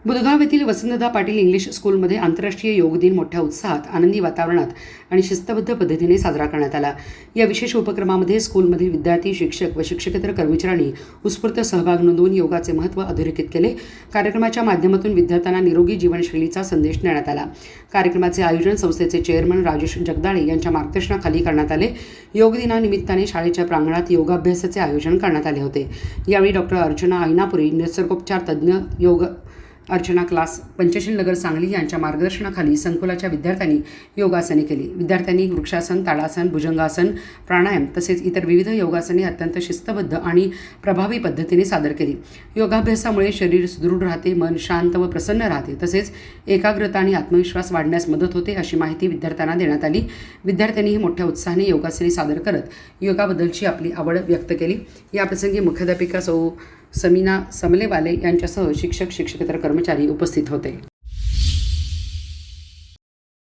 बुधगाव येथील वसंतदा पाटील इंग्लिश स्कूलमध्ये आंतरराष्ट्रीय योग दिन मोठ्या उत्साहात, आनंदी वातावरणात आणि शिस्तबद्ध पद्धतीने साजरा करण्यात आला। या विशेष उपक्रमामध्ये स्कूलमधील विद्यार्थी, शिक्षक व शिक्षकेतर कर्मचाऱ्यांनी उत्स्फूर्त सहभाग नोंदवून योगाचे महत्त्व अधोरेखित केले। कार्यक्रमाच्या माध्यमातून विद्यार्थ्यांना निरोगी जीवनशैलीचा संदेश देण्यात आला। कार्यक्रमाचे आयोजन संस्थेचे चेअरमन राजेश जगदाळे यांच्या मार्गदर्शनाखाली करण्यात आले। योग दिनानिमित्ताने शाळेच्या प्रांगणात योगाभ्यासाचे आयोजन करण्यात आले होते। यावेळी डॉक्टर अर्चना ऐनापुरे, निसर्गोपचार तज्ज्ञ, योग अर्चना क्लास, पंचशील नगर सांगली यांच्या मार्गदर्शनाखाली संकुलाच्या विद्यार्थ्यांनी योगासने केली। विद्यार्थ्यांनी वृक्षासन, ताडासन, भुजंगासन, प्राणायाम तसेच इतर विविध योगासने अत्यंत शिस्तबद्ध आणि प्रभावी पद्धतीने सादर केली। योगाभ्यासामुळे शरीर सुदृढ राहते, मन शांत व प्रसन्न राहते, तसेच एकाग्रता आणि आत्मविश्वास वाढण्यास मदत होते, अशी माहिती विद्यार्थ्यांना देण्यात आली। विद्यार्थ्यांनीही मोठ्या उत्साहाने योगासने सादर करत योगाबद्दलची आपली आवड व्यक्त केली। याप्रसंगी मुख्याध्यापिका सौ समीना समलेवाले यांच्यासह शिक्षक, शिक्षकेतर कर्मचारी उपस्थित होते।